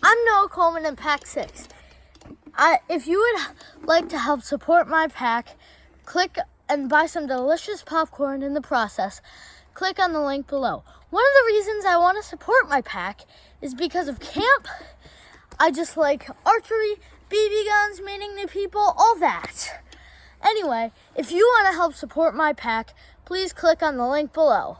I'm Noah Coleman in Pack 6. If you would like to help support my pack, click and buy some delicious popcorn in the process. Click on the link below. One of the reasons I want to support my pack is because of camp. I just like archery, BB guns, meeting new people, all that. Anyway, if you want to help support my pack, please click on the link below.